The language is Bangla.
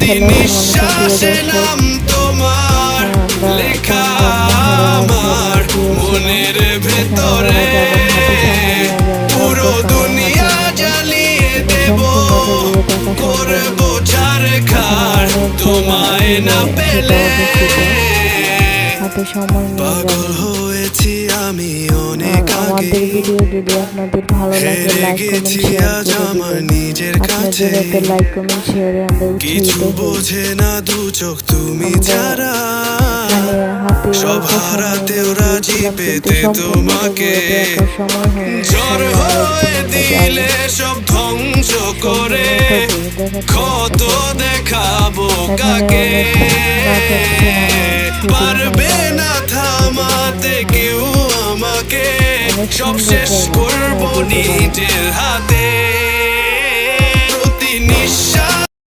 প্রতি নিঃশ্বাসে নাম তোমার লেখা আমার মনের ভেতরে। পুরো দুনিয়া জ্বালিয়ে দেব, করবো ছারখার তোমায় না পেলে। পাগল হয়েছি আমি অনেক আগে, হেরে গেছি আজ আমার নিজের কাছে। কিছু বোঝে না দু চোখ তুমি ছাড়া, সব হারাতেও রাজি পেতে তোমাকে। ঝড় হয়ে দিলে সব ধ্বংস করে, কত দেখাবো কাকে। পারবে না থামাতে কেউ আমাকে, সব শেষ করবো নিজের হাতে। প্রতি নিঃশ্বাস